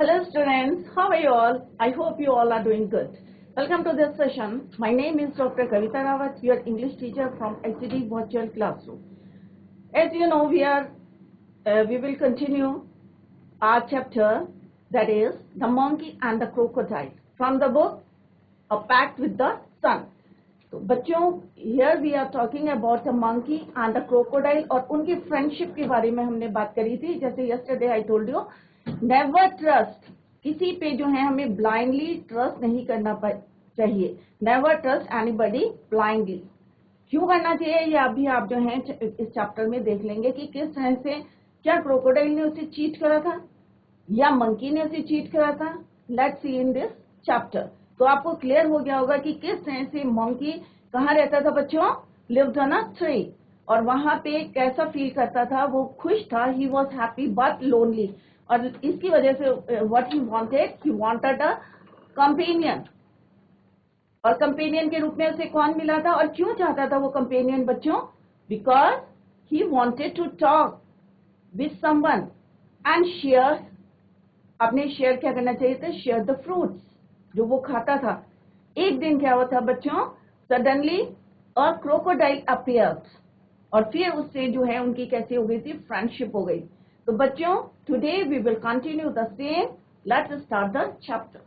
Hello students, how are you all? I hope you all are doing good. Welcome to this session. My name is Dr. Kavita Rawat, your English teacher from HCD Virtual Classroom. As you know, we will continue our chapter, that is the monkey and the crocodile, from the book A Pact with the Sun. तो बच्चों, here we are talking about the monkey and the crocodile और उनकी friendship के बारे में हमने बात करी थी. जैसे yesterday I told you, never trust, किसी पे जो है हमें blindly trust नहीं करना चाहिए. Never trust anybody blindly. क्यों करना चाहिए ये अभी आप जो है इस चैप्टर में देख लेंगे कि किस तरह से क्या क्रोकोडाइल ने उसे चीट करा था या मंकी ने उसे चीट करा था. Let's see in this chapter. तो आपको क्लियर हो गया होगा कि किस तरह से मंकी कहाँ रहता था बच्चों, लिव्ड ऑन अ ट्री, और वहां पे कैसा फील करता था, वो खुश था, he was happy but lonely, और इसकी वजह से what he wanted a companion, और कंपेनियन के रूप में उसे कौन मिला था और क्यों चाहता था वो कंपेनियन बच्चों, because he wanted to talk with someone and share, आपने शेयर क्या करना चाहिए था, शेयर द फ्रूट्स जो वो खाता था. एक दिन क्या हुआ था बच्चों, सडनली अ क्रोकोडाइल अपीयर्ड, और फिर उससे जो है उनकी कैसी हो गई थी, फ्रेंडशिप हो गई. तो बच्चों today we will continue the same. Let's start the chapter.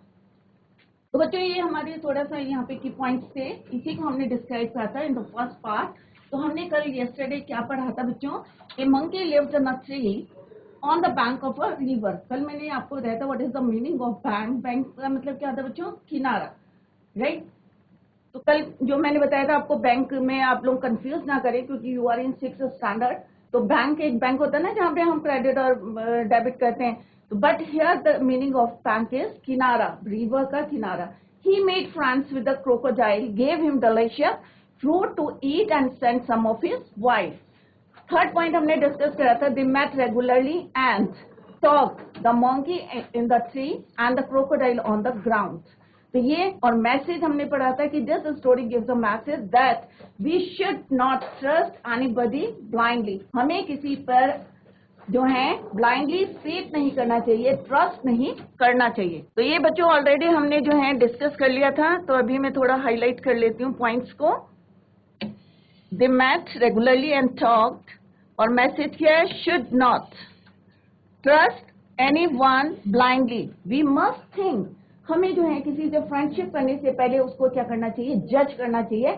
तो बच्चों ये हमारे थोड़ा सा यहाँ पे की पॉइंट्स थे, इसी को हमने डिस्क्राइब किया था इन द फर्स्ट पार्ट. तो हमने कल yesterday क्या पढ़ा था बच्चों, a monkey lived in a tree on the bank of a river. कल मैंने आपको बताया था what is the meaning of bank. Bank का मतलब क्या था बच्चों, किनारा, राइट. तो कल जो मैंने बताया था आपको, बैंक में आप लोग कंफ्यूज ना करें क्योंकि you are in 6th standard. तो बैंक एक बैंक होता है ना जहाँ पे हम क्रेडिट और डेबिट करते हैं. तो but here the meaning of bank is किनारा, रिवर का किनारा. He made friends with the crocodile, gave him delicious fruit to eat and send some of his wife. Third point हमने डिस्कस करा था, they met regularly and talk, the monkey in the tree and the crocodile on the ground. तो ये और message हमने पढ़ा था कि this story gives a message that we should not trust anybody blindly. हमें किसी पर जो है ब्लाइंडली फेथ नहीं करना चाहिए, ट्रस्ट नहीं करना चाहिए. तो ये बच्चों ऑलरेडी हमने जो है डिस्कस कर लिया था. तो अभी मैं थोड़ा हाईलाइट कर लेती हूँ पॉइंट्स को. They met regularly and talked, और मैसेज क्या है, should not trust anyone blindly. We must think, हमें जो है किसी से फ्रेंडशिप करने से पहले उसको क्या करना चाहिए, जज करना चाहिए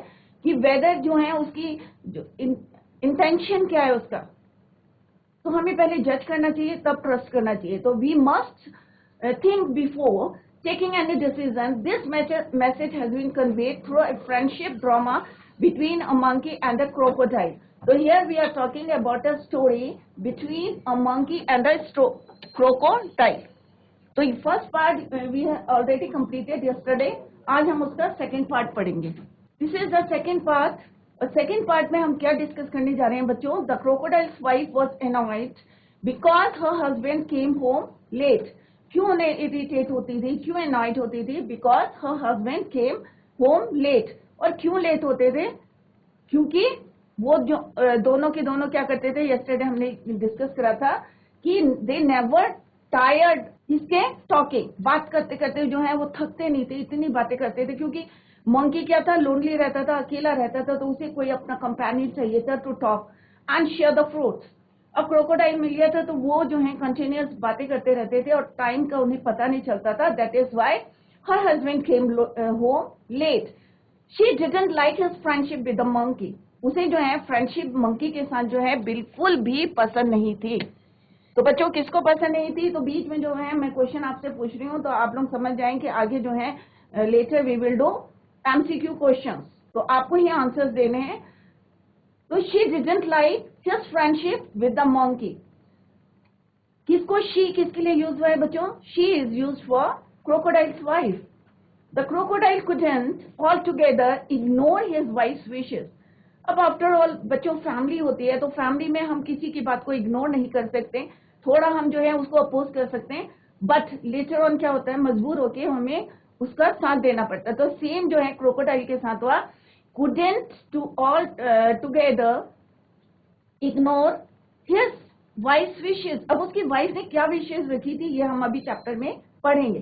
कि वेदर जो है उसकी इंटेंशन क्या है उसका. तो हमें पहले जज करना चाहिए तब ट्रस्ट करना चाहिए. तो we must think before taking any decision. This message has been conveyed through a friendship drama between a monkey and a crocodile. So here we are talking about a story between a monkey and a crocodile. So first part we have already completed yesterday. आज हम उसका second part पढ़ेंगे. This is the second part. और second part में हम क्या discuss करने जा रहे हैं बच्चों. The crocodile's wife was annoyed because her husband came home late. क्यों उन्हें इरिटेट होती थी, क्यों अनॉयड होती थी, because her husband came home late. और क्यों लेट होते थे, क्योंकि वो जो दोनों के दोनों क्या करते थे, यस्टरडे हमने डिस्कस करा था कि दे नेवर टायर्ड इसके टॉकिंग, बात करते करते जो है वो थकते नहीं थे, इतनी बातें करते थे. क्योंकि मंकी क्या था, लोनली रहता था, अकेला रहता था, तो उसे कोई अपना कंपेनियन चाहिए था to talk and share the fruits. अब क्रोकोडाइल मिल गया था तो वो जो है कंटिन्यूअस बातें करते रहते थे और टाइम का उन्हें पता नहीं चलता था. That is why her husband came home late. She didn't like his friendship with the monkey. उसे जो है फ्रेंडशिप मंकी के साथ जो है बिल्कुल भी पसंद नहीं थी. तो बच्चों किसको पसंद नहीं थी, तो बीच में जो है मैं क्वेश्चन आपसे पूछ रही हूँ तो आप लोग समझ जाएं कि आगे जो है later we will do MCQ questions, तो आपको ही आंसर्स देने हैं. तो she didn't like his friendship with the monkey. किसको शी किसके लिए यूज हुआ है बच्चों, she is use for crocodile's wife. The crocodile couldn't all together ignore his wife's wishes. अब आफ्टर ऑल बच्चों फैमिली होती है, तो फैमिली में हम किसी की बात को इग्नोर नहीं कर सकते, थोड़ा हम जो है उसको अपोज कर सकते हैं, बट लेटर ऑन क्या होता है, मजबूर होके हमें उसका साथ देना पड़ता है. तो सेम जो है क्रोकोडाइल के साथ हुआ, couldn't to all together ignore his wife विशेष, अब उसकी वाइफ ने क्या विशेष रखी थी ये हम अभी चैप्टर में पढ़ेंगे।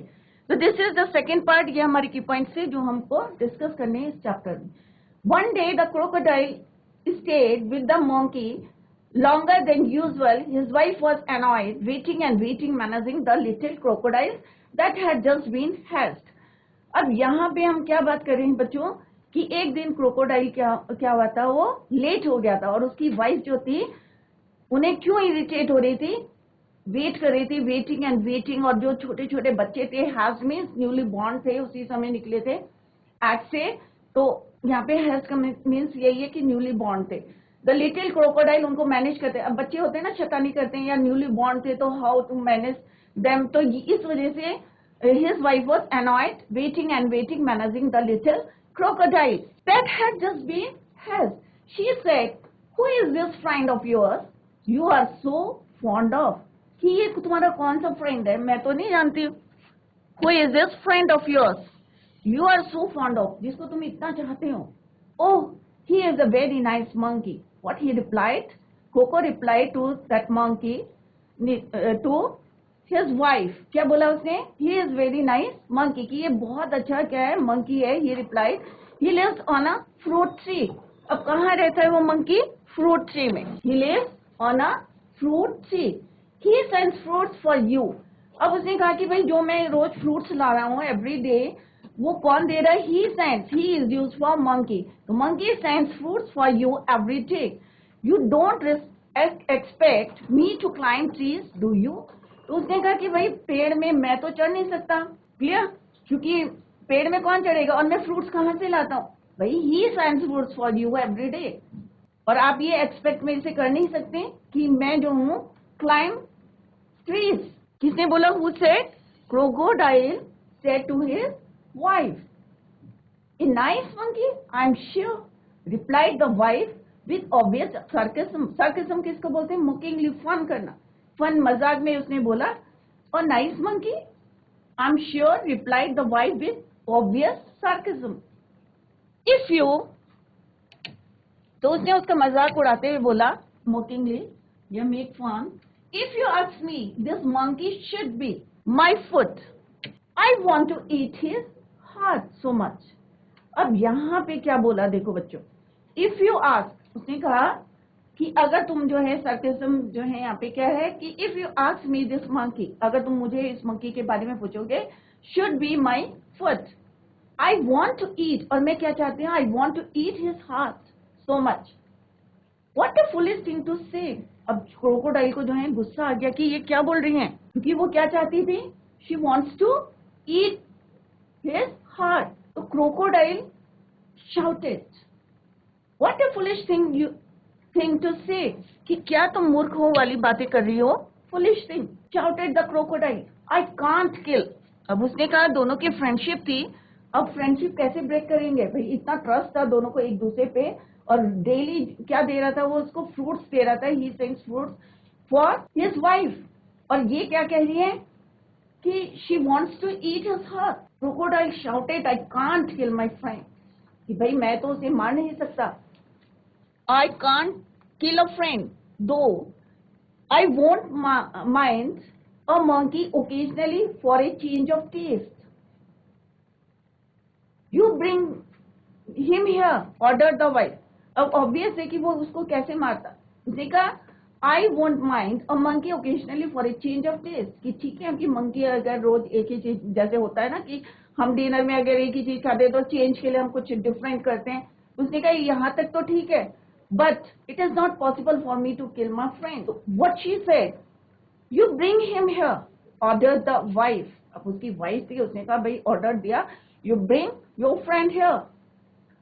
तो this is the second part, ये हमारे की पॉइंट से जो हमको डिस्कस करने हैं इस चैप्टर में। One day the crocodile stayed with the monkey longer than usual. His wife was annoyed, waiting and waiting, managing the little crocodiles that had just been hatched. अब यहाँ पे हम क्या बात कर रहे हैं बच्चों कि एक दिन क्रोकोडाइल क्या हुआ था, वो लेट हो गया था और उसकी वाइफ जो थी उन्हें क्यों इरिटेट हो रही थी, वेट कर रही थी, वेटिंग एंड वेटिंग। और जो छोटे छोटे बच्चे थे, हैज मीन्स न्यूली बॉर्न थे, उसी समय निकले थे एग से, तो यहाँ पे हैज का मीन्स यही है कि न्यूली बॉर्न थे। द लिटिल क्रोकोडाइल उनको मैनेज करते, अब बच्चे होते हैं ना शैतानी करते हैं, या न्यूली बॉर्न थे तो हाउ टू मैनेज देम, तो इस वजह से his wife was annoyed, waiting and waiting, managing the little crocodile that had just been hatched. She said, who is this friend of yours you are so fond of? कि ये तुम्हारा कौन सा friend है, मैं तो नहीं जानती। Who is this friend of yours you are so fond of, जिसको तुम इतना चाहते हो? Oh, he is a very nice monkey. What he replied? Coco replied to that monkey, to his wife. क्या बोला उसने? He is very nice monkey, कि ये बहुत अच्छा क्या है, monkey है। He replied, he lives on a fruit tree. अब कहाँ रहता है वो monkey? Fruit tree में। He lives on a fruit tree. He sends fruits for you. अब उसने कहा कि भाई जो मैं रोज फ्रूट्स ला रहा हूँ एवरी डे, वो कौन दे रहा है? He sends. He is used for monkey. तो monkey sends fruits for you every day. You don't expect me to climb trees, do you? तो उसने कहा कि भाई पेड़ में मैं तो चढ़ नहीं सकता, क्लियर, क्योंकि पेड़ में कौन चढ़ेगा और मैं फ्रूट्स कहाँ से लाता हूँ? भाई ही sends fruits for you every day, और आप ये एक्सपेक्ट मेरे से कर नहीं सकते कि मैं जो हूँ क्लाइंब ट्रीज। किसने बोला? Who said? Crocodile said to his wife. A nice monkey I am sure, replied the wife with obvious sarcasm. sarcasm किसको बोलते हैं? मोकिंगली, फन करना, फन मजाक में उसने बोला। और nice monkey I am sure, replied the wife with obvious sarcasm. If you, तो उसने उसका मजाक उड़ाते हुए बोला मोकिंगली, या make fun, if you ask me this monkey should be my foot, I want to eat his heart so much. अब यहाँ पे क्या बोला देखो बच्चों, इफ यू आस्क, उसने कहा कि अगर तुम जो है, sarcasm जो है यहाँ पे क्या है कि if you ask me this monkey, अगर तुम मुझे इस मंकी के बारे में पूछोगे, should be my foot, I want to eat, और मैं क्या चाहती हूँ? I want to eat his heart so much. What a foolish thing to say. अब क्रोकोडाइल को जो है गुस्सा आ गया कि ये क्या बोल रही हैं, क्योंकि वो क्या चाहती थी? She wants to eat his heart. तो crocodile shouted, what a foolish thing to say, कि क्या तुम मूर्खों वाली बातें कर रही हो? foolish thing, shouted the crocodile, I can't kill. अब उसने कहा, दोनों की फ्रेंडशिप थी, अब फ्रेंडशिप कैसे ब्रेक करेंगे भाई, इतना ट्रस्ट था दोनों को एक दूसरे पे, और डेली क्या दे रहा था वो? उसको फ्रूट्स दे रहा था। He sends fruits for his wife, और ये क्या कह रही है कि she wants to eat his heart. Crocodile shouted, I can't kill my friend, कि भाई मैं तो उसे मार नहीं सकता। I can't kill a friend, though I won't mind a monkey occasionally for a change of taste. You bring him here, ordered the wife. अब obvious है कि वो उसको कैसे मारता। उसने कहा I won't mind a monkey occasionally for a change of taste, कि ठीक है कि मंकी अगर रोज एक ही चीज, जैसे होता है ना कि हम डिनर में अगर एक ही चीज खाते हैं तो चेंज के लिए हम कुछ डिफरेंट करते हैं। उसने कहा यहाँ तक तो ठीक है, but it is not possible for me to kill my friend. What she said, you bring him here, order the wife. अब उसकी वाइफ थी, उसने कहा भाई ऑर्डर दिया, you bring your friend here,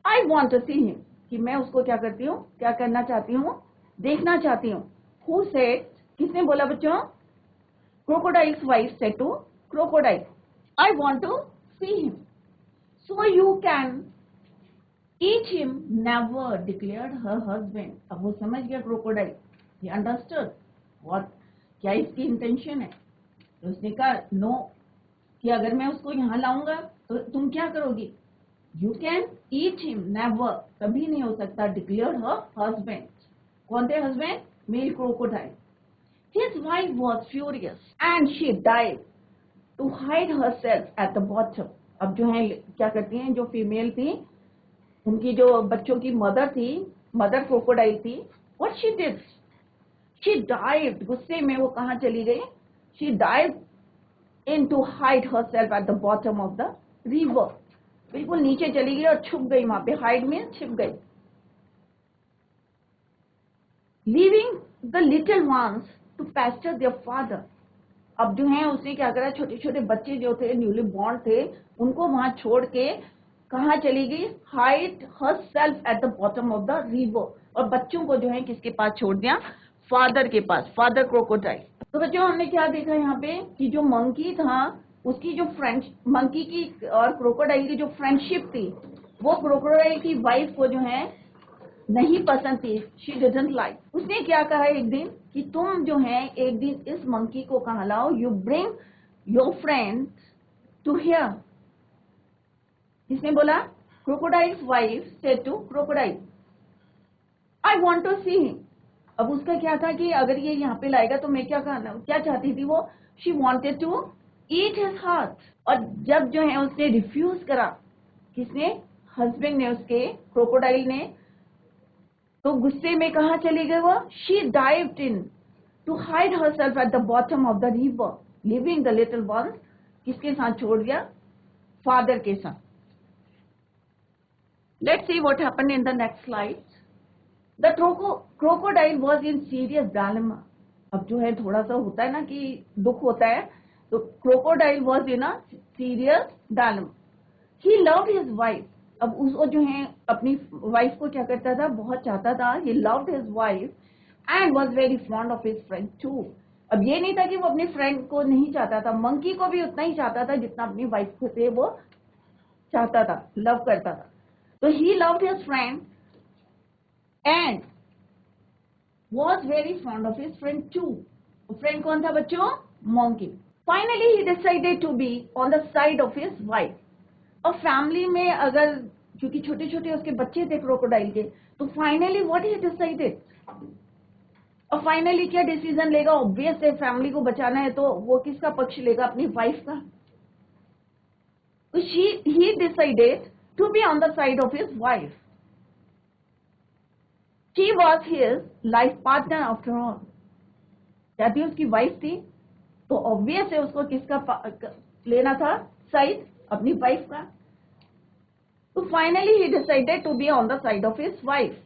I want to see him, कि मैं उसको क्या करती हूँ, क्या करना चाहती हूँ, देखना चाहती हूँ। हु सेड, किसने बोला बच्चों? Crocodile's wife said to crocodile, I want to see him, so you can eat him. Never, declared her husband. अब वो समझ गया क्रोकोडाइल, he understood what, क्या इसकी इंटेंशन है। तो उसने कहा नो, कि अगर मैं उसको यहाँ लाऊंगा तो तुम क्या करोगी? You can eat him, never, कभी नहीं हो सकता, declared her husband. कौन थे husband? Male crocodile. His wife was furious and she dived to hide herself at the bottom. अब जो है क्या करती हैं, जो फीमेल थी, उनकी जो बच्चों की मदर थी, मदर क्रोकोडाइल थी, what she did? She dived, गुस्से में वो कहाँ चली गई? She dived in to hide herself at the bottom of the river. बिल्कुल नीचे चली गई और छुप गई वहां पे. Hide में छिप गई. Leaving the little ones to pasture their father. अब जो है उसने क्या करा, छोटे छोटे बच्चे जो थे, न्यूली बॉर्न थे, उनको वहां छोड़ के कहाँ चली गई? Hide herself at the bottom of the river. और बच्चों को जो है किसके पास छोड़ दिया? फादर के पास, फादर क्रोकोडाइल. तो बच्चों हमने क्या देखा यहाँ पे कि जो मंकी था उसकी जो फ्रेंड, मंकी की और क्रोकोडाइल की जो फ्रेंडशिप थी, वो क्रोकोडाइल की वाइफ को जो है नहीं पसंद थी. She didn't like. उसने क्या कहा एक दिन कि तुम जो है एक दिन इस मंकी को कहाँ लाओ, you bring your friend to here. किसने बोला? Crocodile's wife said to crocodile, I want to see him. अब उसका क्या था कि अगर ये यहाँ पे लाएगा तो मैं क्या करना, क्या चाहती थी वो? She wanted to eat his heart. और जब जो है उसने रिफ्यूज करा, किसने? हस्बैंड ने, उसके क्रोकोडाइल ने, तो गुस्से में कहाँ चली गई वो? She dived in to hide herself at the bottom of the river, living the little ones. किसके साथ छोड़ दिया? फादर के साथ. Let's see what happened in the next slide. The crocodile was in serious dilemma. अब जो है थोड़ा सा होता है ना कि दुख होता है, तो crocodile was in a serious dilemma. He loved his wife. अब उसको जो है अपनी वाइफ को क्या करता था? बहुत चाहता था. He loved his wife and was very fond of his friend too. अब ये नहीं था कि वो अपनी फ्रेंड को नहीं चाहता था, मंकी को भी उतना ही चाहता था जितना अपनी वाइफ को थे वो चाहता था, लव करता था. तो ही loved his friend and was very fond of his friend too. Friend कौन था बच्चों? Monkey. Finally he decided to be on the side of his wife. और फैमिली में अगर, क्योंकि छोटे छोटे उसके बच्चे थे क्रोकोडाइल के, तो फाइनली व्हाट ही डिसाइडेड. और फाइनली क्या डिसीजन लेगा? ऑब्वियस है, फैमिली को बचाना है तो वो किसका पक्ष लेगा? अपनी वाइफ का. तो he decided to be on the side of his wife. She was his life partner after all. क्या थी? उसकी वाइफ थी, तो ऑब्वियस है उसको किसका लेना था? साइड, अपनी वाइफ का. तो finally he decided to be on the side of his wife.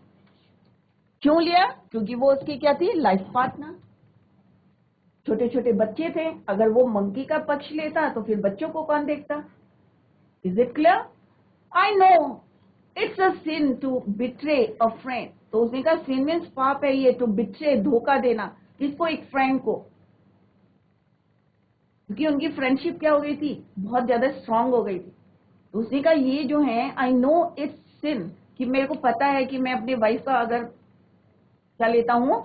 क्यों लिया? क्योंकि वो उसकी क्या थी? Life partner. छोटे छोटे बच्चे थे, अगर वो मंकी का पक्ष लेता तो फिर बच्चों को कौन देखता? Is it clear? I know it's a sin to betray a friend. तो उसने कहा सिन मीन्स पाप है ये, टू बिट्रे, धोखा देना. किसको? एक फ्रेंड को. क्योंकि उनकी फ्रेंडशिप क्या हो गई थी? बहुत ज्यादा स्ट्रांग हो गई थी. तो उसने कहा ये जो है, आई नो इट्स सिन, कि मेरे को पता है कि मैं अपनी वाइफ का अगर क्या लेता हूं,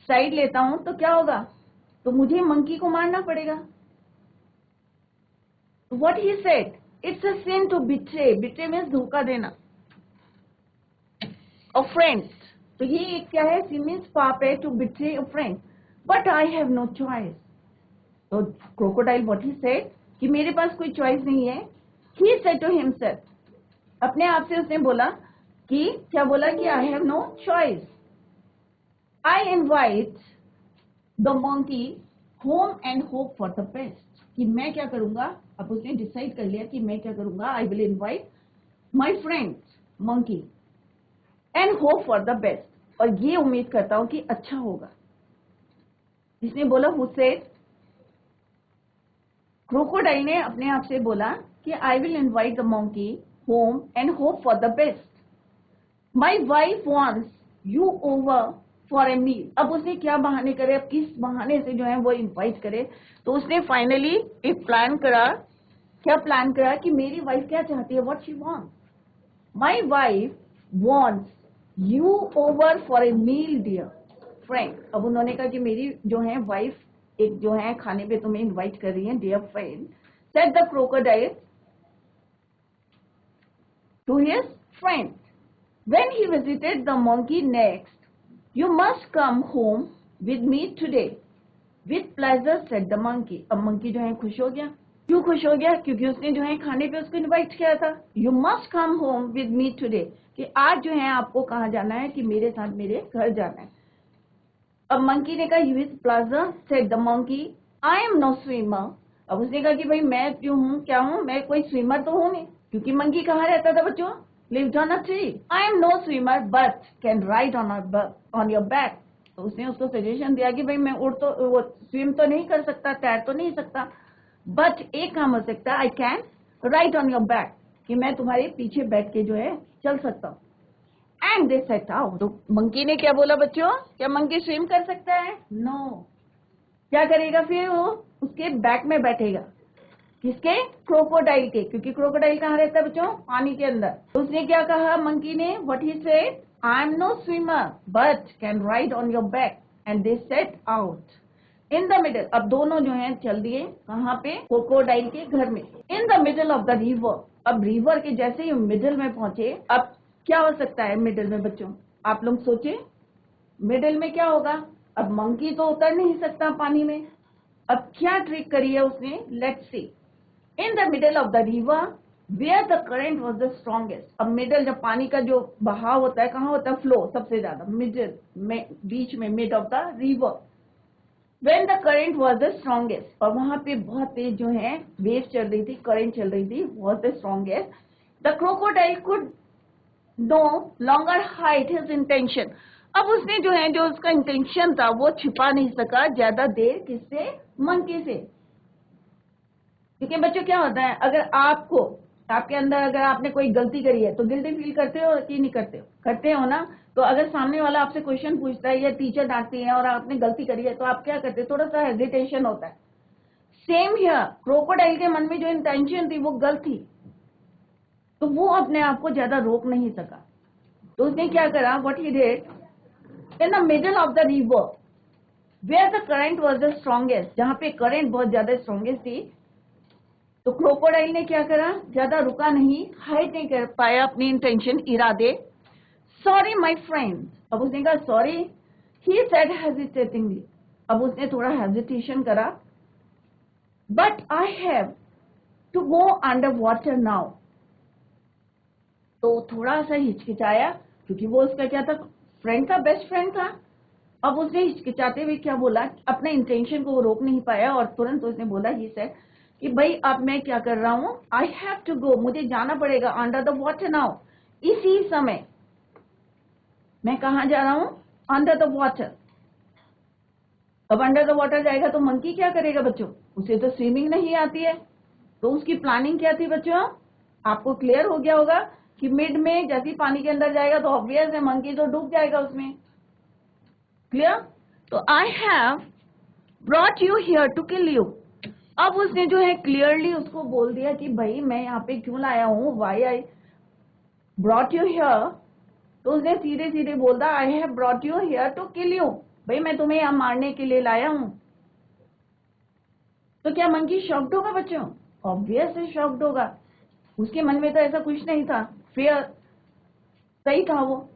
साइड लेता हूं, तो क्या होगा? तो मुझे मंकी को मारना पड़ेगा. What he said, it's a sin to betray. Betray means धोखा देना. अ फ्रेंड, तो ये क्या है? सिन मीन्स पाप है, to betray a friend. But I have no choice. तो क्रोकोडाइल व्हाट ही सेड कि मेरे पास कोई चॉइस नहीं है. ही सेड टू हिमसेल्फ, अपने आप से उसने बोला कि क्या बोला? कि I have no choice. I invite the monkey home and hope for the best. कि मैं क्या करूंगा? अब उसने डिसाइड कर लिया कि मैं क्या करूंगा. आई will invite my friend monkey and hope for the best. और ये उम्मीद करता हूं कि अच्छा होगा. जिसने बोला? Who said? क्रोकोडाइल ने अपने आप से बोला कि I will invite the monkey home and hope for the best. My wife wants you over for a meal. अब उसने क्या बहाने करे? अब किस बहाने से जो है वो इनवाइट करे? तो उसने फाइनली एक प्लान करा. क्या प्लान करा? कि मेरी वाइफ क्या चाहती है? What she wants. My wife wants you over for a meal dear friend. अब उन्होंने कहा कि मेरी जो है वाइफ एक जो है खाने पे तुम्हें इनवाइट कर रही है dear friend. Said the crocodile to his friend. When he visited the monkey next, you must come home with me today. With pleasure said the monkey. अब मंकी जो है खुश हो गया। क्यों खुश हो गया? क्योंकि उसने जो है खाने पे उसको इनवाइट किया था। You must come home with me today, कि आज जो है आपको कहाँ जाना है? कि मेरे साथ मेरे घर जाना है। अब मंकी ने कहा with pleasure said the monkey I am no swimmer. अब उसने कहा कि भाई मैं क्यों हूँ, क्या हूँ, मैं कोई स्विमर तो हूँ नहीं, क्योंकि मंकी कहाँ रहता था बच्चों? Lived on a tree. I am no swimmer but can ride on your back. तो उसने उसको सजेशन दिया कि भाई मैं उड़ तो वो स्विम तो नहीं कर सकता, तैर तो नहीं सकता, बट एक काम हो सकता है, I can ride on your back, कि मैं तुम्हारे पीछे बैठ के जो है चल सकता हूँ। And they set out. तो मंकी ने क्या बोला बच्चों? क्या मंकी स्विम कर सकता है? नो। क्या करेगा फिर? वो उसके बैक में बैठेगा। किसके? क्रोकोडाइल के, क्योंकि क्रोकोडाइल कहाँ रहता है बच्चों? पानी के अंदर। तो उसने क्या कहा मंकी ने? What he said, I am no swimmer but can ride on your back. And they set out in the middle. अब दोनों जो हैं चल दिए कहाँ पे? क्रोकोडाइल के घर में। इन the middle of the river. अब रिवर के जैसे ही मिडल में पहुंचे, अब क्या हो सकता है मिडल में बच्चों? आप लोग सोचे मिडल में क्या होगा? अब मंकी तो उतर नहीं सकता पानी में। अब क्या ट्रिक करी है उसने? Let's see. In the middle of the river where the current was the strongest. अब मिडल, जब पानी का जो बहाव होता है कहाँ होता है? फ्लो सबसे ज्यादा मिडल में, बीच में, mid of the river. When the current was the strongest, और वहां पे बहुत तेज जो है वेव चल रही थी, करंट चल रही थी, was the strongest. The crocodile could no longer hide his intention. अब उसने जो है, जो उसका इंटेंशन था वो छिपा नहीं सका ज्यादा देर। किससे? मंकी से। देखिए बच्चों क्या होता है, अगर आपको, आपके अंदर अगर आपने कोई गलती करी है तो गिल्टी फील करते हो कि नहीं करते हो? करते हो ना। तो अगर सामने वाला आपसे क्वेश्चन पूछता है या टीचर डांटती है और आपने गलती करी है तो आप क्या करते हो? थोड़ा सा हेजिटेशन होता है। सेम हियर, क्रोकोडाइल के मन में जो इंटेंशन थी वो गलत थी, तो वो अपने आप को ज्यादा रोक नहीं सका। तो उसने क्या करा? What he did, in the middle of the river where the current was the strongest, जहां पे करंट बहुत ज्यादा स्ट्रॉन्गेस्ट थी, तो क्रोकोडाइल ने क्या करा? ज्यादा रुका नहीं, हाइड नहीं कर पाया अपनी इंटेंशन, इरादे। Sorry my friend. अब उसने कहा सॉरी, ही सेड हेजिटेटिंगली। अब उसने थोड़ा हेजिटेशन करा। But I have to go under water now. तो थोड़ा सा हिचकिचाया, क्योंकि वो उसका क्या था? फ्रेंड था, बेस्ट फ्रेंड था। अब उसने हिचकिचाते हुए क्या बोला? अपने इंटेंशन को वो रोक नहीं पाया और तुरंत उसने बोला ही से कि भाई अब मैं क्या कर रहा हूं? आई हैव टू गो, मुझे जाना पड़ेगा अंडर द वाटर नाउ, इसी समय। मैं कहां जा रहा हूं? Under the water. अब अंडर द वाटर जाएगा तो मंकी क्या करेगा बच्चों? उसे तो स्विमिंग नहीं आती है। तो उसकी प्लानिंग क्या थी बच्चों? आपको क्लियर हो गया होगा कि मिड में जैसे ही पानी के अंदर जाएगा तो ऑब्वियस है मंकी तो डूब जाएगा उसमें। क्लियर? तो I have brought you here to kill you. अब उसने जो है क्लियरली उसको बोल दिया कि भाई मैं यहाँ पे क्यों लाया हूँ, why I brought you here. तो उसने सीधे सीधे बोल दिया I have brought you here to kill you, भाई मैं तुम्हें यहाँ मारने के लिए लाया हूँ। तो क्या मंकी शॉक्ड होगा बच्चों? ऑब्वियसली शॉक्ड होगा। उसके मन में तो ऐसा कुछ नहीं था, फेयर सही था वो।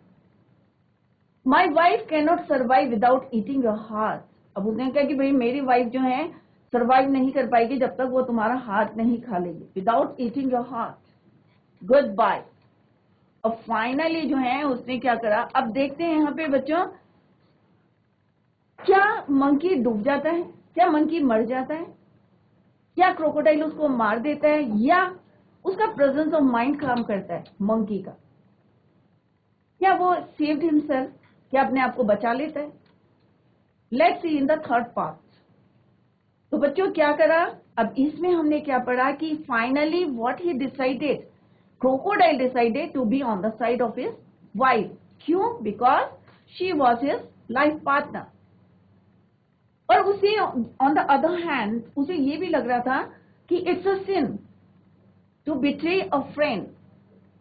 माई wife can not survive without eating your heart. अब उसने कहा कि भाई मेरी वाइफ जो है सर्वाइव नहीं कर पाएगी जब तक वो तुम्हारा हार्ट नहीं खा लेगी, without eating your heart. Good bye. अब फाइनली जो है उसने क्या करा? अब देखते हैं यहाँ पे बच्चों, क्या मंकी डूब जाता है? क्या मंकी मर जाता है? क्या क्रोकोडाइल उसको मार देता है? या उसका प्रेजेंस ऑफ माइंड काम करता है मंकी का? क्या वो सेव्ड हिमसेल्फ, क्या अपने आप को बचा लेता है? Let's see in the third part. तो बच्चों क्या करा? अब इसमें हमने क्या पढ़ा कि finally what he decided, crocodile decided to be on the side of his wife. क्यों? Because she was his life partner. और उसे ऑन द अदर हैंड उसे ये भी लग रहा था कि it's a sin to betray a friend.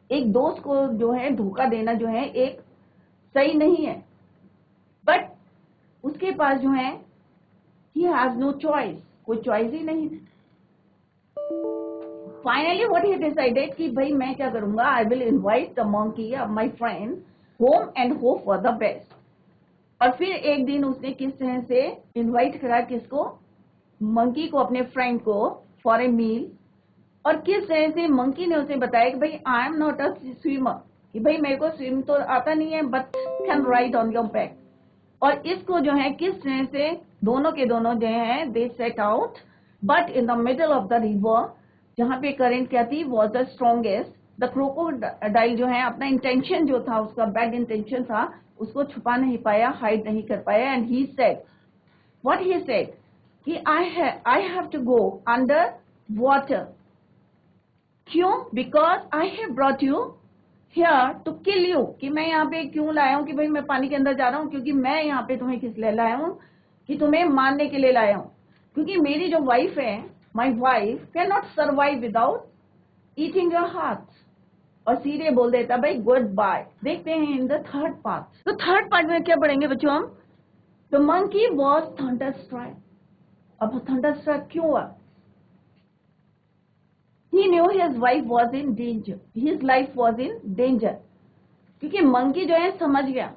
एक दोस्त को जो है धोखा देना जो है एक सही नहीं है, बट उसके पास जो है ही हैज नो चॉइस, कोई चॉइस ही नहीं। फाइनली व्हाट ही डिसाइडेड कि भाई मैं क्या करूंगा? आई will invite the monkey my friend home and hope for the best. और फिर एक दिन उसने किस तरह से इनवाइट करा किसको, मंकी को, अपने फ्रेंड को, फॉर ए मील। और किस तरह से मंकी ने उसे बताया कि भाई I am not a swimmer, कि भाई मेरे को स्विम तो आता नहीं है, but can ride on your back. और इसको जो है किस तरह से दोनों के दोनों जो है they set out, but in the middle of the river, जहां पे करंट क्या थी, was the strongest. The crocodile जो है अपना इंटेंशन जो था, उसका बैड इंटेंशन था, उसको छुपा नहीं पाया, हाइड नहीं कर पाया। And he said, what he said, कि I have to go under water. क्यों? Because I have brought you here to kill you, कि मैं यहाँ पे क्यों लाया हूँ, कि भाई मैं पानी के अंदर जा रहा हूँ, क्योंकि मैं यहाँ पे तुम्हें किस लिए लाया हूँ, कि तुम्हें मारने के लिए लाया हूँ। क्योंकि मेरी जो वाइफ है, my wife can not survive without eating your heart. और सीधे बोल देता भाई गुड बाय। देखते हैं इन द थर्ड पार्ट। तो थर्ड पार्ट में क्या पढ़ेंगे बच्चों हम? The monkey was thunderstrike. अब थंडरस्ट्राइक क्यों हुआ? He knew his wife was in danger. His life was in danger. क्योंकि मंकी जो है समझ गया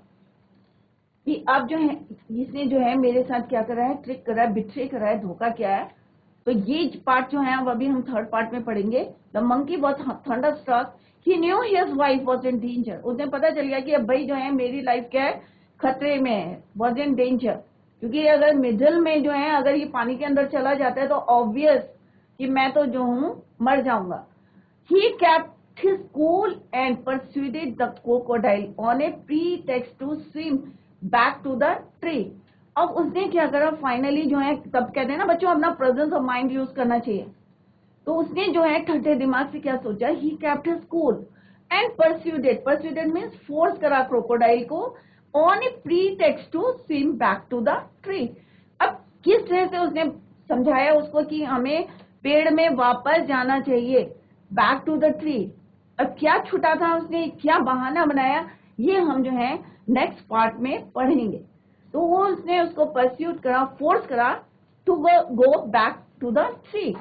कि अब जो है इसने जो है मेरे साथ क्या करा है, ट्रिक करा है, बिट्रे करा है, धोखा क्या है। तो ये पार्ट जो है अब अभी हम थर्ड पार्ट में पढ़ेंगे। The monkey was thunderstruck, he knew his wife was in danger. उसे पता चल गया कि अब भाई जो है मेरी लाइफ क्या है, खतरे में है, वॉज इन डेंजर। क्योंकि अगर मिडिल में जो है अगर ये पानी के अंदर चला जाता है तो ऑब्वियस कि मैं तो जो हूं मर जाऊंगा। He kept his cool and persuaded the crocodile on a pretext to swim back to the tree. अब उसने क्या करा, फाइनली जो है, तब कहते हैं ना बच्चों अपना प्रेजेंस ऑफ माइंड यूज करना चाहिए। तो उसने जो है ठंडे दिमाग से क्या सोचा, ही kept his cool and persuaded means force करा क्रोकोडाइल को on a pretext to swim back to the tree। अब किस तरह से उसने समझाया उसको कि हमें पेड़ में वापस जाना चाहिए, बैक टू द ट्री। अब क्या छुटा था उसने, क्या बहाना बनाया, ये हम जो है नेक्स्ट पार्ट में पढ़ेंगे। तो वो उसने उसको परस्यूट करा, फोर्स करा to go back to the tree.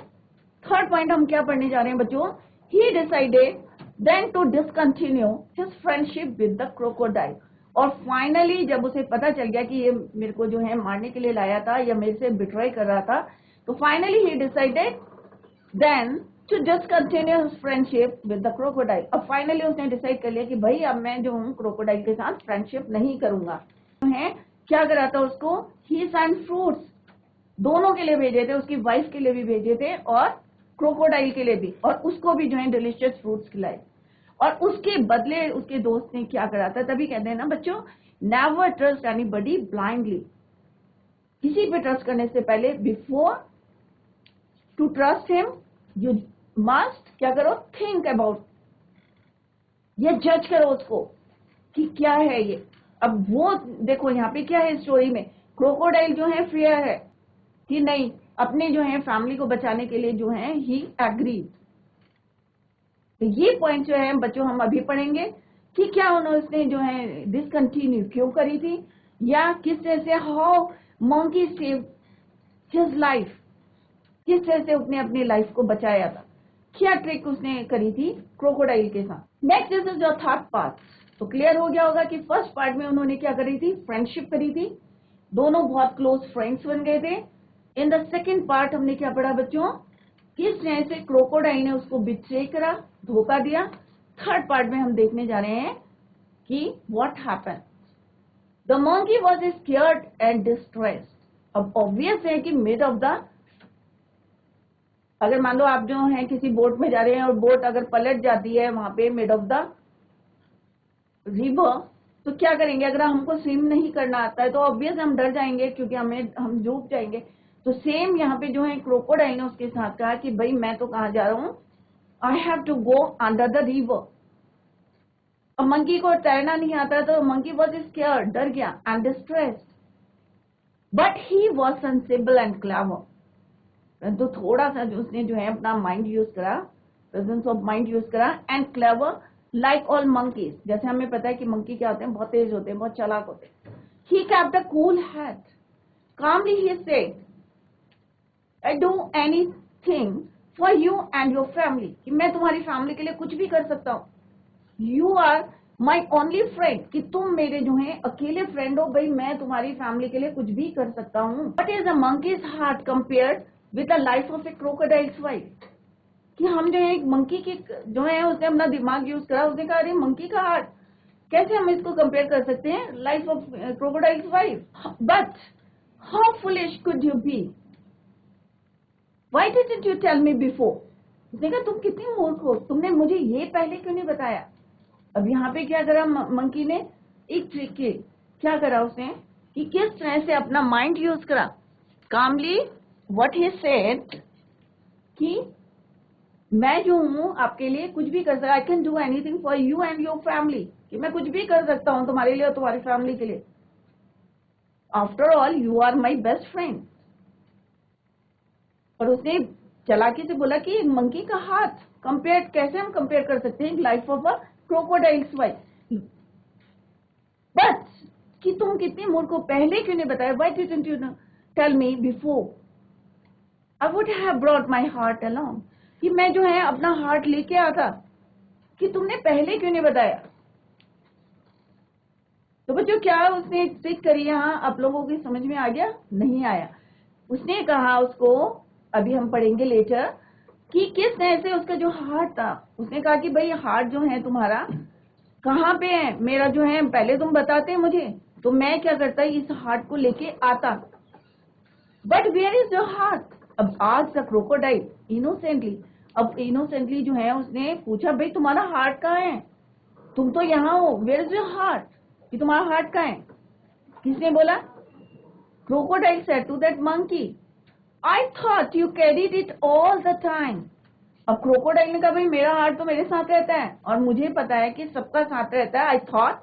Third point हम क्या पढ़ने जा रहे हैं बच्चों? He decided then to discontinue his friendship with the crocodile. और फाइनली जब उसे पता चल गया कि ये मेरे को जो है मारने के लिए लाया था या मेरे से बिट्रॉय कर रहा था, तो finally he decided then to discontinue his friendship with the crocodile. अब फाइनली उसने डिसाइड कर लिया कि भाई अब मैं जो हूँ क्रोकोडाइल के साथ फ्रेंडशिप नहीं करूंगा। है क्या करा था उसको, ही सेंट फ्रूट्स, दोनों के लिए भेजे थे, उसकी वाइफ के लिए भी भेजे थे और क्रोकोडाइल के लिए भी, और उसको भी जो है डिलीशियस फ्रूट्स खिलाए। और उसके बदले उसके दोस्त ने क्या करा था, तभी कहते हैं ना बच्चों, नेवर ट्रस्ट एनीबॉडी ब्लाइंडली। किसी पे ट्रस्ट करने से पहले, before to trust him you must क्या करो, थिंक अबाउट, ये जज करो उसको कि क्या है ये। अब वो देखो यहाँ पे क्या है स्टोरी में, क्रोकोडाइल जो है फेयर है कि नहीं, अपने जो है फैमिली को बचाने के लिए जो है ही एग्री। तो ये पॉइंट जो है बच्चों हम अभी पढ़ेंगे कि क्या उन्होंने जो है डिसकंटिन्यू क्यों करी थी, या किस तरह से how monkey save his life, किस तरह से उसने अपनी लाइफ को बचाया था, क्या ट्रिक उसने करी थी क्रोकोडाइल के साथ। Next this is your third part. तो क्लियर हो गया होगा कि फर्स्ट पार्ट में उन्होंने क्या करी थी, फ्रेंडशिप करी थी, दोनों बहुत क्लोज फ्रेंड्स बन गए थे। इन द सेकेंड पार्ट हमने क्या पढ़ा बच्चों, किस तरह से क्रोकोडाइल ने उसको बिट्रे करा, धोखा दिया। थर्ड पार्ट में हम देखने जा रहे हैं कि what happened. The monkey was scared and distressed. अब ऑब्वियस है कि मिड ऑफ द, अगर मान लो आप जो है किसी बोट में जा रहे हैं और बोट अगर पलट जाती है वहां पे मिड ऑफ द रिवर, तो क्या करेंगे, अगर हमको स्विम नहीं करना आता है तो ऑब्वियस हम डर जाएंगे, क्योंकि हम डूब जाएंगे। तो सेम यहाँ पे जो है क्रोकोडाइल ने उसके साथ कहा कि भाई मैं तो कहाँ जा रहा हूँ, I have to go under the river. अब मंकी को तैरना नहीं आता तो मंकी वॉज स्केयर्ड, डर गया, and distressed, but he was sensible and clever. तो थोड़ा सा जो उसने जो है अपना माइंड यूज करा, प्रेजेंस ऑफ माइंड यूज करा, and clever like all monkeys. जैसे हमें पता है कि मंकी क्या होते हैं, बहुत तेज होते हैं, बहुत चालाक होते हैं। ही kept a cool head. Calmly he said, I do anything for you and your family, कि मैं तुम्हारी फैमिली के लिए कुछ भी कर सकता हूँ। You are my only friend, कि तुम मेरे जो है अकेले फ्रेंड हो, भाई मैं तुम्हारी फैमिली के लिए कुछ भी कर सकता हूँ. But is a monkeys heart compared with the life of A crocodiles wife, कि हम जो है एक मंकी की जो है उसने अपना दिमाग यूज करा, उसने कहा अरे मंकी का हार्ट कैसे हम इसको कंपेयर कर सकते हैं life of crocodile's wife. But how foolish could you be, why didn't you tell me before. उसने कहा तुम कितनी मूर्ख हो, तुमने मुझे ये पहले क्यों नहीं बताया. अब यहाँ पे क्या करा मंकी ने, एक ट्रिक की, क्या करा उसने कि किस तरह से अपना माइंड यूज करा. कामली व्हाट ही सेड कि मैं जो हूँ आपके लिए कुछ भी कर सकता, आई can do anything for you and your family, कि मैं कुछ भी कर सकता हूँ तुम्हारे लिए और तुम्हारी फैमिली के लिए. After all you are my best friend. और उसने चालाकी से बोला कि मंकी का हाथ कंपेयर, कैसे हम कंपेयर कर सकते हैं life of a crocodile's wife. But कि तुम कितनी मूर्ख हो, पहले क्यों नहीं बताया, why didn't you tell me before, I would have brought my heart along, कि मैं जो है अपना हार्ट लेके आता, कि तुमने पहले क्यों नहीं बताया. तो बच्चों क्या उसने ट्रिक करी यहाँ, आप लोगों की समझ में आ गया, नहीं आया. उसने कहा उसको, अभी हम पढ़ेंगे लेटर, कि किस तरह से उसका जो हार्ट था, उसने कहा कि भाई हार्ट जो है तुम्हारा कहाँ पे है, मेरा जो है पहले तुम बताते मुझे तो मैं क्या करता इस हार्ट को लेके आता. But where is your heart. अब आज द क्रोकोडाइल इनोसेंटली, अब इनोसेंटली जो है उसने पूछा भाई तुम्हारा हार्ट कहाँ है, तुम तो यहाँ हो, वेयर इज योर हार्ट, कि तुम्हारा हार्ट कहाँ है. किसने बोला, crocodile said to that monkey, I thought you carried it all the time. अब क्रोकोडाइल ने कहा भाई मेरा हार्ट तो मेरे साथ रहता है और मुझे पता है कि सबका साथ रहता है. आई थॉट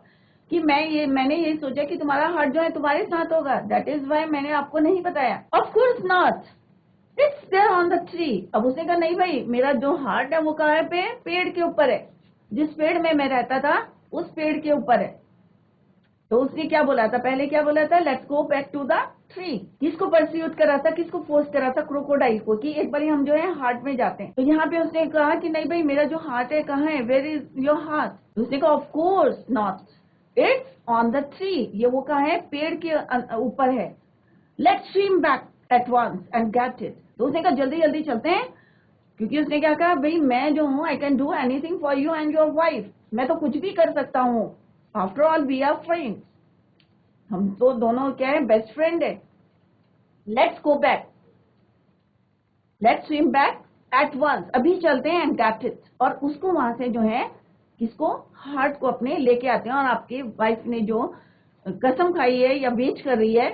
कि मैंने ये सोचा कि तुम्हारा हार्ट जो है तुम्हारे साथ होगा, दैट इज वाई मैंने आपको नहीं बताया. Of course not, it's there on the tree. अब उसने कहा नहीं भाई मेरा जो हार्ट है वो कहाँ है, पेड़ के ऊपर है, जिस पेड़ में मैं रहता था उस पेड़ के ऊपर है. तो उसने क्या बोला था, पहले क्या बोला था, let's go back to the tree. किसको परस्यूट करा था, किसको फोर्स करा था, क्रोकोडाइल को, कि एक बार हम जो है हार्ट में जाते हैं. तो यहाँ पे उसने कहा कि नहीं भाई मेरा जो हार्ट है कहाँ है, वेयर इज योर हार्ट. उसने कहा of course not, it's on the tree, ये वो कहाँ है, पेड़ के ऊपर है. Let's swim back at once and get it. तो उसने कहा जल्दी जल्दी चलते हैं, क्योंकि उसने क्या कहा भाई मैं जो हूँ I can do anything for you and your wife, मैं तो कुछ भी कर सकता हूँ. After all we are friends, हम तो दोनों क्या है, बेस्ट फ्रेंड है. Let's go back, let's swim back at once, अभी चलते हैं एंड गेट इट. और उसको वहां से जो है किसको, हार्ट को अपने लेके आते हैं. और आपकी वाइफ ने जो कसम खाई है या वेट कर रही है,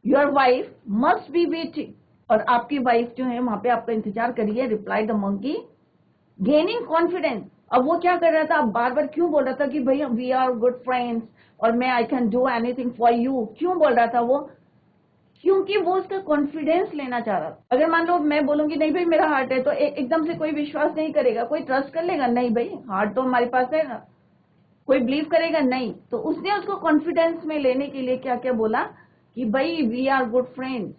your wife must be waiting, और आपकी वाइफ जो है वहां पे आपका इंतजार करी है. Reply the monkey gaining confidence. अब वो क्या कर रहा था, अब बार बार क्यों बोल रहा था कि भाई वी आर गुड फ्रेंड्स और मैं आई can do anything for you, क्यों बोल रहा था वो, क्योंकि वो उसका कॉन्फिडेंस लेना चाह रहा था. अगर मान लो मैं बोलूंगी नहीं भाई मेरा हार्ट है, तो एकदम से कोई विश्वास नहीं करेगा, कोई ट्रस्ट कर लेगा, नहीं भाई हार्ट तो हमारे पास है ना, कोई बिलीव करेगा नहीं. तो उसने उसको कॉन्फिडेंस में लेने के लिए क्या क्या बोला कि भाई we are good friends,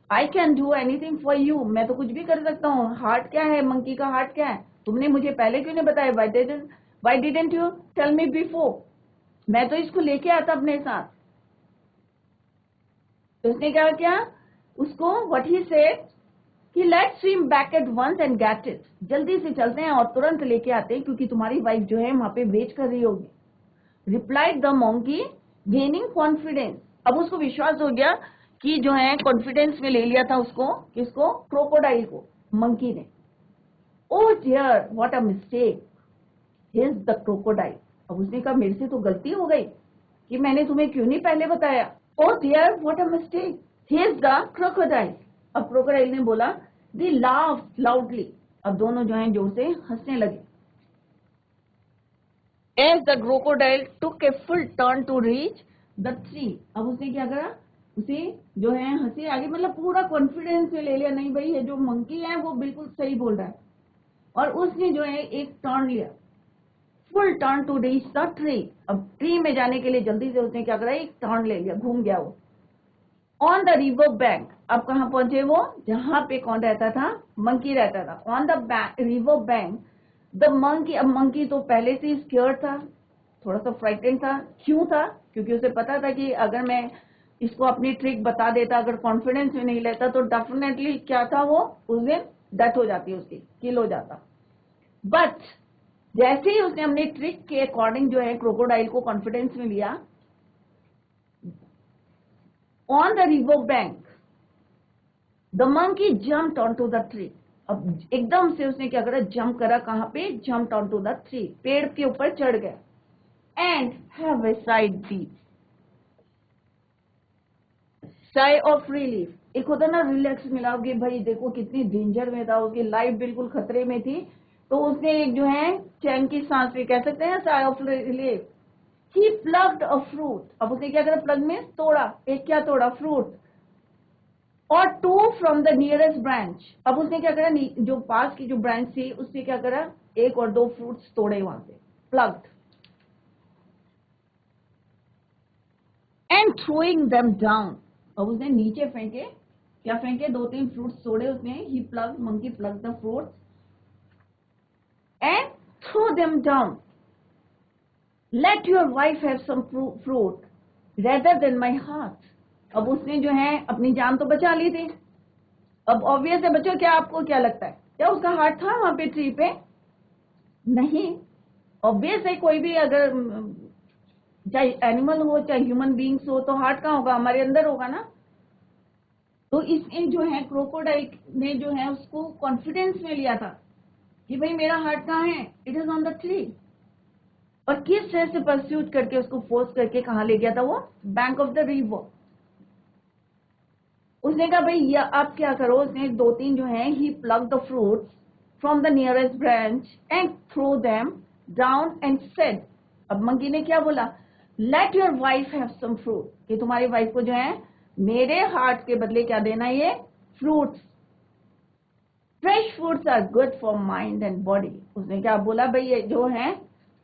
I can do anything for you, मैं तो कुछ भी कर सकता हूँ. हार्ट क्या है, मंकी का हार्ट क्या है, तुमने मुझे पहले क्यों नहीं बताया, why didn't you tell me before, मैं तो इसको लेके आता अपने साथ. तो उसने क्या किया, उसको व्हाट ही सेड कि let's swim back at once and get it, जल्दी से चलते हैं और तुरंत लेके आते हैं क्योंकि तुम्हारी वाइफ जो है वहां पे वेट कर रही होगी. Replied the monkey gaining confidence. अब उसको विश्वास हो गया कि जो है कॉन्फिडेंस में ले लिया था उसको, किसको, क्रोकोडाइल को, मंकी ने. Oh dear what a mistake, his the crocodile. अब उसने कहा मेरे से तो गलती हो गई कि मैंने तुम्हें क्यों नहीं पहले बताया. Oh dear what a mistake, his the crocodile. अब क्रोकोडाइल ने बोला, दे लाफ लाउडली. अब दोनों जो है जोर से हंसने लगे. As the crocodile took a full turn to reach the tree. अब उसने क्या करा, उसे जो है हंसी आ गई, मतलब पूरा कॉन्फिडेंस से ले लिया, नहीं भाई ये जो मंकी है वो बिल्कुल सही बोल रहा है. और उसने जो है एक टर्न लिया, full turn to reach the tree. अब ट्री में जाने के लिए जल्दी से उसने क्या करा, एक टर्न ले लिया, घूम गया वो. On the river bank. अब कहाँ पहुंचे वो, जहां पे कौन रहता था, मंकी रहता था. On the river bank the monkey, अब मंकी तो पहले से ही स्क्योर्ड था, थोड़ा सा फ्राइटेंड था। क्यों था? क्योंकि उसे पता था कि अगर मैं इसको अपनी ट्रिक बता देता, अगर कॉन्फिडेंस में नहीं लेता तो डेफिनेटली क्या था, वो उस दिन डेथ हो जाती, उसकी किल हो जाता। बट जैसे ही उसने अपनी ट्रिक के अकॉर्डिंग जो है क्रोकोडाइल को कॉन्फिडेंस में लिया, on the river bank the monkey jumped on to the tree. अब एकदम से उसने क्या करा, जंप करा, कहां पे? Jumped on to the tree, पेड़ के ऊपर चढ़ गया। And have a side deep sigh of relief, एक होता ना रिलैक्स मिला कि भाई देखो कितनी डेंजर में था, उसकी लाइफ बिल्कुल खतरे में थी, तो उसने एक जो है चैन की सांस भी कह सकते हैं, sigh of relief. He plucked a fruit, अब उसने क्या करा, प्लग में तोड़ा, एक क्या तोड़ा? फ्रूट। और two from the nearest branch, अब उसने क्या करा, जो पास की जो ब्रांच थी उससे क्या करा, एक और दो फ्रूट्स तोड़े वहां से, plucked. And throwing them down, अब उसने नीचे फेंके, क्या फेंके? दो तीन फ्रूट्स तोड़े उसने। He plug, monkey plug the fruits and throw them down. Let your wife have some fruit rather than my heart, अब उसने जो है अपनी जान तो बचा ली थी। अब ऑब्वियस है बच्चों, क्या आपको क्या लगता है, क्या उसका हार्ट था वहां पे ट्री पे? नहीं। ऑब्वियस है, कोई भी अगर चाहे एनिमल हो चाहे ह्यूमन बींग्स हो, तो हार्ट कहाँ होगा? हमारे अंदर होगा ना। तो इसने जो है क्रोकोडाइल ने जो है उसको कॉन्फिडेंस में लिया था कि भाई मेरा हार्ट कहाँ है, it is on the tree. और किस तरह से परस्यूट करके उसको फोर्स करके कहाँ ले गया था वो? Bank of the river. उसने कहा भाई या आप क्या करो, उसने दो तीन जो है he plug the fruits from the nearest branch and throw them down and said, अब मंकी ने क्या बोला, let your wife have some fruit, कि तुम्हारी वाइफ को जो है मेरे हार्ट के बदले क्या देना, ये fruits. Fresh fruits are good for mind and body, उसने क्या बोला भाई, ये जो है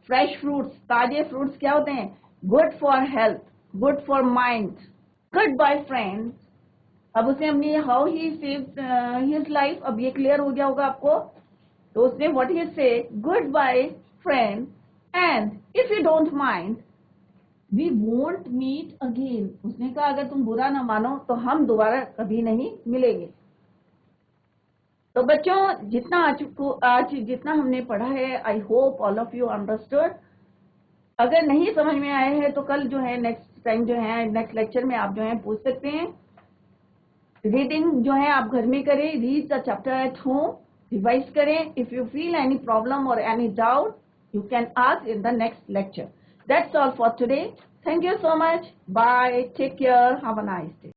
फ्रेश फ्रूट्स, ताजे फ्रूट्स क्या होते हैं? Good for health, good for mind. Good bye friends, अब उसने अपनी how he saved his life, अब ये क्लियर हो गया होगा आपको। तो उसने what he said, good bye friend and if you don't mind we won't meet again, उसने कहा अगर तुम बुरा ना मानो तो हम दोबारा कभी नहीं मिलेंगे। तो बच्चों जितना आज जितना हमने पढ़ा है, I hope all of you understood. अगर नहीं समझ में आए हैं तो कल जो है नेक्स्ट टाइम जो है नेक्स्ट लेक्चर में आप जो है पूछ सकते हैं। रीडिंग जो है आप घर में करें, read the chapter at home, revise करें। If you feel any problem और any doubt you can ask in the next lecture. That's all for today. Thank you so much. Bye. Take care. Have a nice day.